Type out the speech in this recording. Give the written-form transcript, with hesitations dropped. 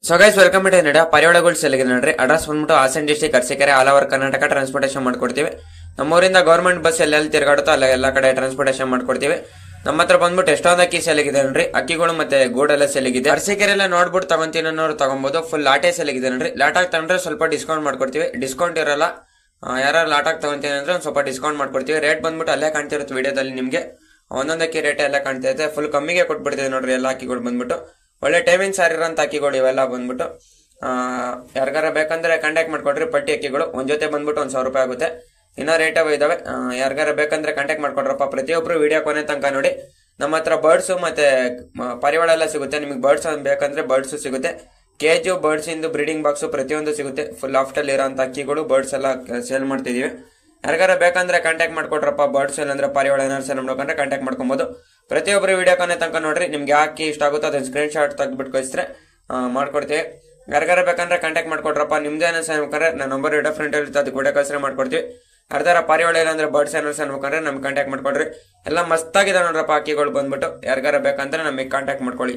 So guys welcome to ನಡ ಪರಿವಾಳಗಳು ಸೆಲೆಗಿದೆ ನೋಡ್ರಿ. Address ಬಂದ್ಬಿಟ್ಟು Hassan district Arsikere all over Karnataka transportation ಮಾಡ್ಕೊಡ್ತೀವಿ. ನಮ್ಮೂರಿಂದ ಗೌರ್ಮೆಂಟ್ ಬಸ್ ಎಲ್ಲೆಲ್ಲಿ ತಿರ್ಗಾಡುತ್ತೋ ಅಲ್ಲ ಎಲ್ಲ ಕಡೆ ಟ್ರಾನ್ಸ್ಪೋರ್ಟೇಷನ್ ಮಾಡ್ಕೊಡ್ತೀವಿ. ನಮ್ಮ ಹತ್ರ ಬಂದ್ಬಿಟ್ಟು ಎಷ್ಟೊಂದು ಅಕ್ಕಿ ಸೆಲೆಗಿದೆ ನೋಡ್ರಿ. ಅಕ್ಕಿಗಳು ಮತ್ತೆ ಗೂಡೆಲ್ಲ ಸೆಲೆಗಿದೆ. ಅರಸೀಕೆರೆ ಎಲ್ಲ ನೋಡ್ಬಿಟ್ಟು ತಗೊಂತೀನಿ ಅನ್ನೋರು ತಗೊಬಹುದು. ಫುಲ್ ಲಾಟೆ ಸೆಲೆಗಿದೆ ನೋಡ್ರಿ. ಲಾಟಾಗಿ ತಗೊಂಡ್ರೆ ಸ್ವಲ್ಪ ಡಿಸ್ಕೌಂಟ್ ಮಾಡ್ಕೊಡ್ತೀವಿ. ಡಿಸ್ಕೌಂಟ್ ಇರಲ್ಲ. ಯಾರು ಲಾಟಾಗಿ ತಗೊಂತೀನಿ ಅಂದ್ರೆ ಒಂದು ಸ್ವಲ್ಪ ಡಿಸ್ಕೌಂಟ್ ಮಾಡ್ಕೊಡ್ತೀವಿ. ರೇಟ್ ಬಂದ್ಬಿಟ್ಟು ಅಲ್ಲೇ ಕಾಣ್ತಿರುತ್ತೆ ವಿಡಿಯೋದಲ್ಲಿ ನಿಮಗೆ. ಒಂದೊಂದು ಅಕ್ಕಿ ರೇಟ್ ಎಲ್ಲ ಕಾಣ್ತೈತೆ. ಫುಲ್ ಕಮ್ಮಿಗೆ ಕೊಟ್ಬಿಡ್ತೀವಿ ನೋಡ್ರಿ. ಎಲ್ಲ ಅಕ್ಕಿಗಳು ಬಂದ್ಬಿಟ್ಟು ಒಳ್ಳೆ ಟೈಮಿಂಗ್ ಸಾರಿರೋಂಥ ಅಕ್ಕಿಗಳು ಇವೆಲ್ಲ ಬಂದ್ಬಿಟ್ಟು ಯಾರಿಗಾರ ಬೇಕಂದ್ರೆ ಕಾಂಟ್ಯಾಕ್ಟ್ ಮಾಡ್ಕೊಡ್ರಿ. ಪಟ್ಟಿ ಅಕ್ಕಿಗಳು ಒಂದ್ ಜೊತೆ ಬಂದ್ಬಿಟ್ಟು 1,000 ರೂಪಾಯಿ ಆಗುತ್ತೆ. ಇನ್ನೂ ರೇಟ್ ಇದಾವೆ. ಯಾರಿಗಾರ ಬೇಕಂದ್ರೆ ಕಾಂಟ್ಯಾಕ್ಟ್ ಮಾಡ್ಕೊಡ್ರಪ್ಪ. ಪ್ರತಿಯೊಬ್ರು ವಿಡಿಯೋ ಕೊನೆ ತನಕ ನೋಡಿ. ನಮ್ಮ ಹತ್ರ ಬರ್ಡ್ಸ್ ಮತ್ತೆ ಪರಿವಾಳ ಎಲ್ಲ ಸಿಗುತ್ತೆ. ನಿಮಗೆ ಬರ್ಡ್ಸ್ ಬೇಕಂದ್ರೆ ಬರ್ಡ್ಸ್ ಸಿಗುತ್ತೆ. ಕೇಜು ಬರ್ಡ್ಸ್ ಇಂದು ಬ್ರೀಡಿಂಗ್ ಬಾಕ್ಸ್ ಪ್ರತಿಯೊಂದು ಸಿಗುತ್ತೆ. ಫುಲ್ ಆಫ್ಟಲ್ಲಿ ಇರೋಂಥ ಅಕ್ಕಿಗಳು ಬರ್ಡ್ಸ್ ಎಲ್ಲ ಸೇಲ್ ಮಾಡ್ತಿದೀವಿ. ಯಾರಿಗಾರ ಬೇಕಂದ್ರೆ ಕಾಂಟ್ಯಾಕ್ಟ್ ಮಾಡ್ಕೊಡ್ರಪ್ಪ. ಬರ್ಡ್ಸ್ ಇಲ್ಲಾಂದ್ರೆ ಪರಿವಾಳ ಏನಾದ್ರು ಸೇಲ್ ಮಾಡ್ಕೊಂಡ್ರೆ ಕಾಂಟ್ಯಾಕ್ಟ್ ಮಾಡ್ಕೊಬಹುದು. ಪ್ರತಿಯೊಬ್ಬರು ವಿಡಿಯೋ ಕೊನೆ ತನಕ ನೋಡ್ರಿ. ನಿಮ್ಗೆ ಯಾಕೆ ಇಷ್ಟ ಆಗುತ್ತೋ ಅದನ್ನ ಸ್ಕ್ರೀನ್ ಶಾಟ್ ತೆಗೆದ್ಬಿಟ್ಟು ಕಳಿಸಿದ್ರೆ ಮಾಡ್ಕೊಡ್ತೀವಿ. ಯಾರಿಗಾರ ಬೇಕಂದ್ರೆ ಕಾಂಟ್ಯಾಕ್ಟ್ ಮಾಡ್ಕೊಡ್ರಪ್ಪ. ನಿಮ್ದೇನೋ ಸೇರ್ಬೇಕಂದ್ರೆ ನನ್ನ ನಂಬರ್ ಇಡೋ ಫ್ರೆಂಡ್ ಇರುತ್ತೆ, ಅದು ಕೂಡ ಕಳ್ಸಿದ್ರೆ ಮಾಡ್ಕೊಡ್ತೀವಿ. ಯಾರ್ದಾರ ಪರಿವಾಳ ಇಲ್ಲಾಂದ್ರೆ ಬರ್ಡ್ಸ್ ಏನಾದ್ರು ಸೇರ್ಬೇಕಂದ್ರೆ ನಮ್ಗೆ ಕಾಂಟ್ಯಾಕ್ಟ್ ಮಾಡ್ಕೊಡ್ರಿ. ಎಲ್ಲ ಮಸ್ತಾಗಿದೆ ನೋಡ್ರಪ್ಪ ಅಕ್ಕಿಗಳು ಬಂದ್ಬಿಟ್ಟು. ಯಾರಿಗಾರ ಬೇಕಂದ್ರೆ ನಮಗೆ ಕಾಂಟ್ಯಾಕ್ಟ್ ಮಾಡ್ಕೊಳ್ಳಿ.